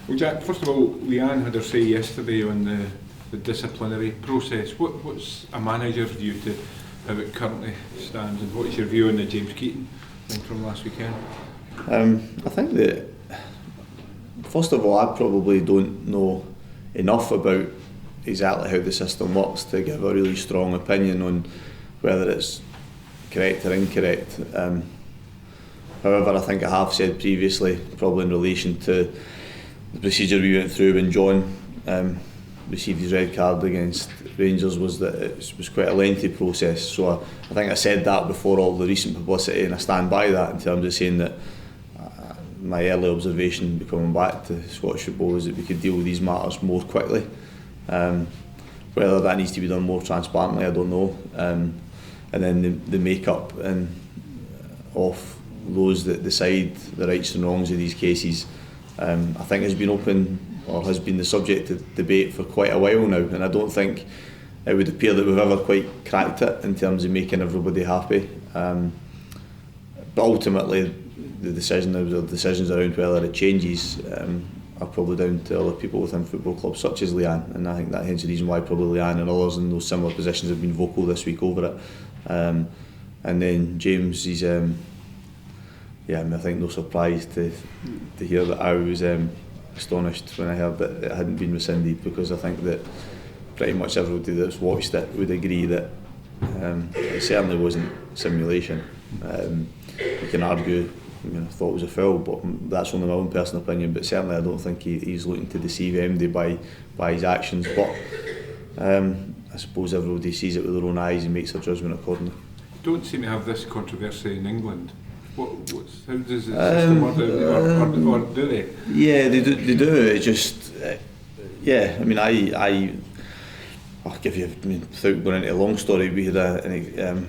Well, Jack, first of all, Leanne had her say yesterday on the disciplinary process. What's a manager's view to how it currently stands, and what's your view on the James Keaton thing from last weekend? I think that, first of all, I probably don't know enough about exactly how the system works to give a really strong opinion on whether it's correct or incorrect. However, I think I have said previously, probably in relation to the procedure we went through when John received his red card against Rangers, was that it was quite a lengthy process. So I think I said that before all the recent publicity, and I stand by that in terms of saying that my early observation coming back to Scottish football is that we could deal with these matters more quickly. Whether that needs to be done more transparently, I don't know. And then the make-up of those that decide the rights and wrongs of these cases, I think has been open, or has been the subject of debate for quite a while now, and I don't think it would appear that we've ever quite cracked it in terms of making everybody happy. But ultimately, the decisions around whether it changes are probably down to other people within football clubs such as Leanne, and I think that hence the reason why probably Leanne and others in those similar positions have been vocal this week over it. And then James, he's I think no surprise to hear that I was astonished when I heard that it hadn't been rescinded, because I think that pretty much everybody that's watched it would agree that it certainly wasn't simulation. You can argue, I thought it was a foul, but that's only my own personal opinion. But certainly, I don't think he's looking to deceive MD by his actions. But I suppose everybody sees it with their own eyes and makes their judgment accordingly. Don't seem to have this controversy in England. How does the system work, or do they? Yeah, they do. It just, I mean, I'll give you, without going into a long story, we had a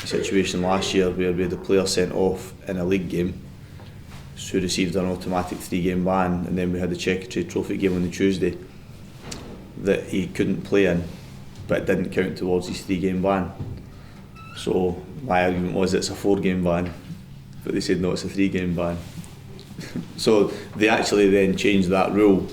situation last year where we had a player sent off in a league game who received an automatic 3-game ban, and then we had the Checkatrade Trophy game on the Tuesday that he couldn't play in, but it didn't count towards his 3-game ban. So my argument was it's a 4-game ban, but they said no, it's a 3-game ban. So they actually then changed that rule.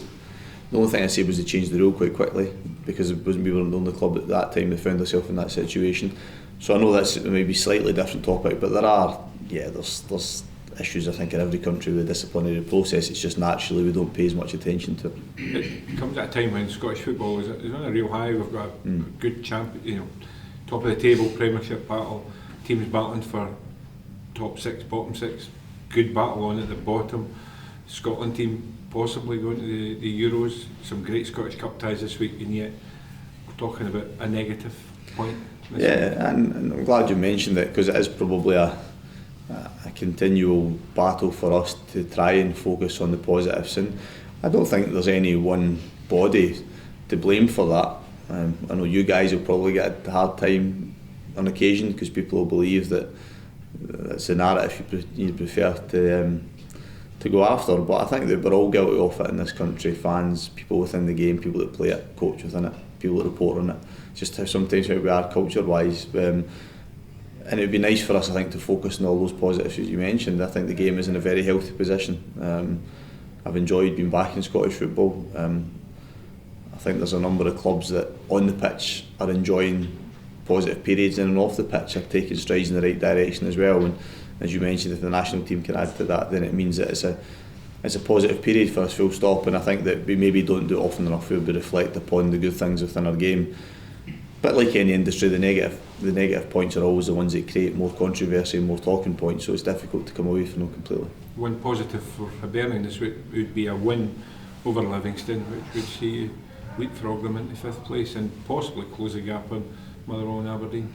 The only thing I said was they changed the rule quite quickly, because we weren't the only club at that time that found themselves in that situation. So I know that's maybe a slightly different topic, but there's issues I think in every country with the disciplinary process. It's just naturally we don't pay as much attention to it. It comes at a time when Scottish football is on a real high. We've got a good champion, top of the table Premiership battle, teams battling for top 6, bottom 6, good battle on at the bottom. Scotland team possibly going to the Euros, some great Scottish Cup ties this week, and yet we're talking about a negative point. Yeah, and I'm glad you mentioned it, because it is probably a continual battle for us to try and focus on the positives, and I don't think there's any one body to blame for that. I know you guys will probably get a hard time on occasion, because people will believe that it's a narrative you prefer to go after, but I think that we're all guilty of it in this country. Fans, people within the game, people that play it, coach within it, people that report on it. Just how sometimes how we are culture-wise, and it would be nice for us, I think, to focus on all those positives as you mentioned. I think the game is in a very healthy position. I've enjoyed being back in Scottish football. I think there's a number of clubs that on the pitch are enjoying positive periods, in and off the pitch are taking strides in the right direction as well. And as you mentioned, if the national team can add to that, then it means that it's a positive period for us, full stop. And I think that we maybe don't do it often enough where we reflect upon the good things within our game. But like any industry, the negative points are always the ones that create more controversy and more talking points, so it's difficult to come away from them completely. One positive for Hibernian this week would be a win over Livingston, which would see you leapfrog them into 5th place and possibly close the gap on Motherwell and Aberdeen.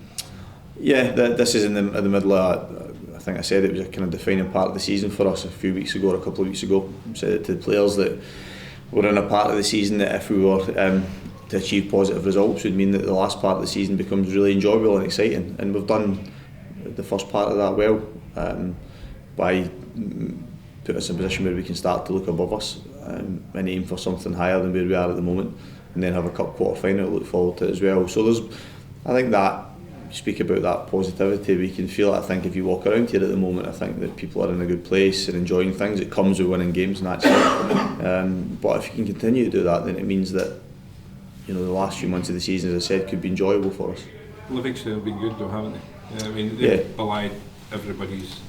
Yeah, this is in the middle of, I think I said it was a kind of defining part of the season for us a few weeks ago, or a couple of weeks ago. I said it to the players that were in a part of the season that if we were to achieve positive results would mean that the last part of the season becomes really enjoyable and exciting, and we've done the first part of that well by putting us in a position where we can start to look above us and aim for something higher than where we are at the moment, and then have a cup quarter final to look forward to as well. So I think that speak about that positivity, we can feel it. I think if you walk around here at the moment, I think that people are in a good place and enjoying things. It comes with winning games naturally. But if you can continue to do that, then it means that the last few months of the season, as I said, could be enjoyable for us. Livingston have been good though, haven't they? I mean, they've belied everybody's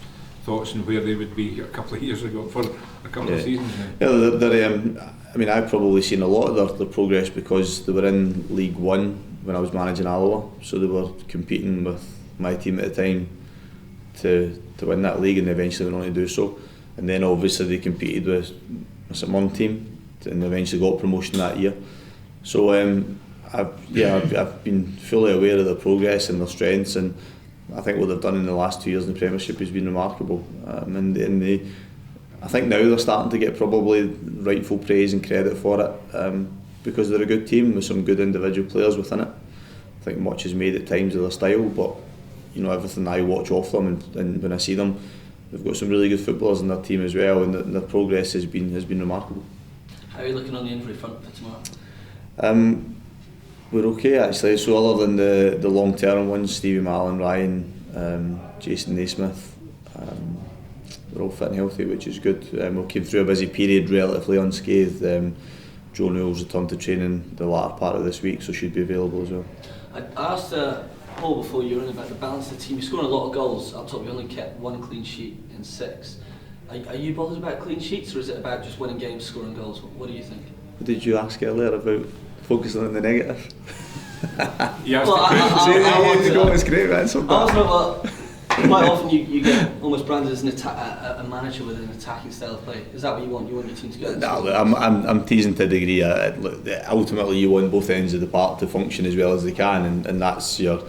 thoughts and where they would be a couple of years ago for a couple of seasons now. Yeah, I mean, I've probably seen a lot of their progress because they were in League One when I was managing Alloa, so they were competing with my team at the time to win that league, and they eventually went on to do so. And then obviously they competed with a St Mirren team and eventually got promotion that year. So I've been fully aware of their progress and their strengths, and I think what they've done in the last 2 years in the Premiership has been remarkable. I think now they're starting to get probably rightful praise and credit for it, because they're a good team with some good individual players within it. I think much is made at times of their style, but everything I watch off them and when I see them, they've got some really good footballers in their team as well, and their progress has been remarkable. How are you looking on the injury front for tomorrow? We're okay actually. So other than the long term ones, Stevie Mallon, Ryan, Jason Naismith, we're all fit and healthy, which is good. We came through a busy period relatively unscathed. Joe Newell's returned to training the latter part of this week, so should be available as well. I asked Paul before you were in about the balance of the team. You're scoring a lot of goals up top. You only kept 1 clean sheet in 6. Are you bothered about clean sheets, or is it about just winning games, scoring goals? What do you think? What did you ask earlier about focusing on the negative? Yeah, I want to go. It's great, man. Quite often you get almost branded as a manager with an attacking style of play. Is that what you want? You want your team to get? No, I'm teasing to a degree. Ultimately, you want both ends of the park to function as well as they can, and that's your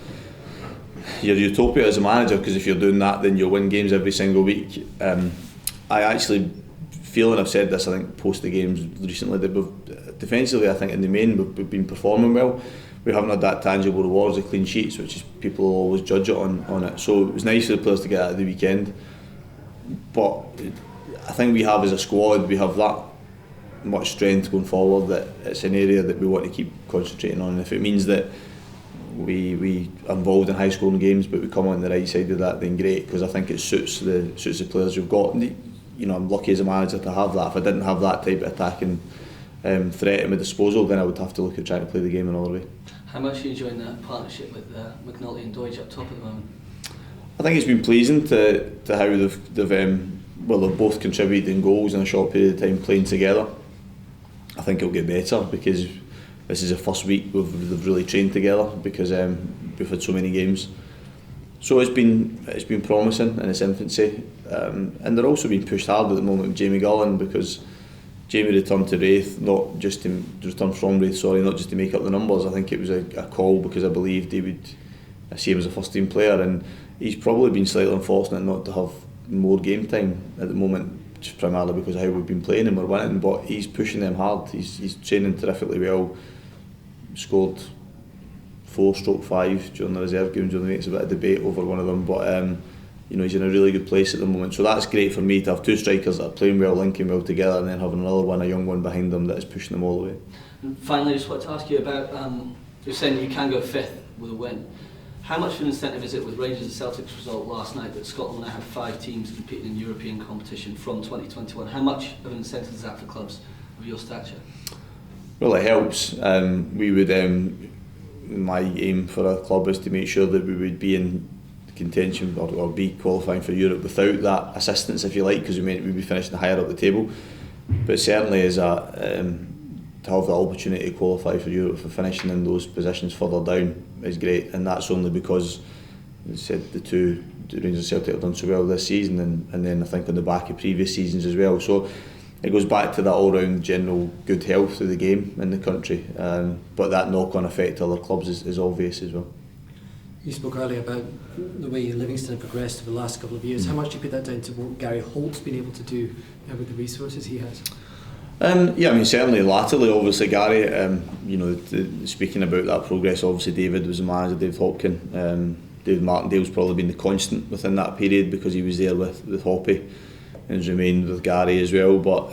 utopia as a manager. Because if you're doing that, then you'll win games every single week. I actually feel, and I've said this, I think post the games recently, that defensively, I think in the main we've been performing well. We haven't had that tangible rewards of clean sheets, which is people always judge it on it. So it was nice for the players to get out of the weekend. But I think we have as a squad, we have that much strength going forward that it's an area that we want to keep concentrating on. And if it means that we are involved in high scoring games, but we come on the right side of that, then great, because I think it suits the players we've got. And, I'm lucky as a manager to have that. If I didn't have that type of attacking threat at my disposal, then I would have to look at trying to play the game another way. How much are you enjoying the partnership with McNulty and Deutsch up top at the moment? I think it's been pleasing to how they've both contributed in goals in a short period of time playing together. I think it'll get better because this is the first week they've really trained together because we've had so many games. So it's been promising in its infancy, and they're also being pushed hard at the moment with Jamie Gullen, because Jamie returned to Raith, not just to make up the numbers. I think it was a call because I believed he would see him as a first team player, and he's probably been slightly unfortunate not to have more game time at the moment, just primarily because of how we've been playing and we're winning. But he's pushing them hard. He's training terrifically well. Scored 4/5 during the reserve games. It's a bit of debate over one of them, but he's in a really good place at the moment. So that's great for me to have two strikers that are playing well, linking well together, and then having another one, a young one behind them that is pushing them all the way. And finally, I just want to ask you about, you're saying that you can go 5th with a win. How much of an incentive is it with Rangers and Celtic's result last night that Scotland now have 5 teams competing in European competition from 2021? How much of an incentive is that for clubs of your stature? Well, it helps. We would. My aim for a club is to make sure that we would be in contention or be qualifying for Europe without that assistance, if you like, because we'd be finishing higher up the table. But certainly as to have the opportunity to qualify for Europe, for finishing in those positions further down, is great, and that's only because, as I said, the Rangers and Celtic have done so well this season, and then I think on the back of previous seasons as well. So it goes back to that all-round general good health of the game in the country, but that knock-on effect to other clubs is obvious as well. You spoke earlier about the way Livingston have progressed over the last couple of years. How much do you put that down to what Gary Holt's been able to do with the resources he has? Certainly latterly, obviously Gary, speaking about that progress, obviously David was the manager, David Hopkin. David Martindale's probably been the constant within that period because he was there with Hoppy and has remained with Gary as well. But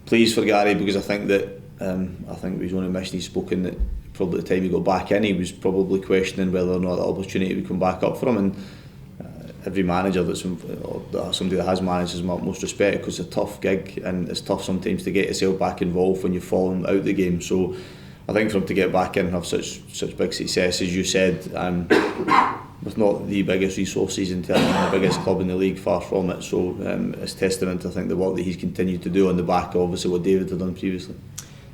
pleased for Gary because I think that he's on a mission. He's spoken that probably the time he got back in, he was probably questioning whether or not the opportunity would come back up for him. And every manager or somebody that has managed has my utmost respect, because it's a tough gig and it's tough sometimes to get yourself back involved when you've fallen out the game. So I think for him to get back in and have such big success, as you said, with not the biggest resources in terms of the biggest club in the league, far from it. So it's testament to, I think, the work that he's continued to do on the back of obviously what David had done previously.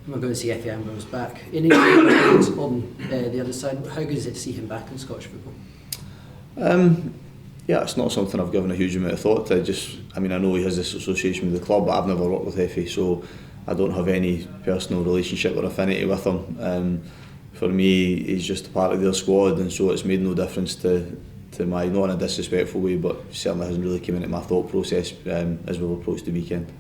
We're going to see Effie Ambrose back. Any things on the other side? How good is it to see him back in Scottish football? Yeah, it's not something I've given a huge amount of thought to. I know he has this association with the club, but I've never worked with Effie, so I don't have any personal relationship or affinity with him. For me, he's just a part of their squad, and so it's made no difference to my, not in a disrespectful way, but certainly hasn't really come into my thought process as we've approached the weekend.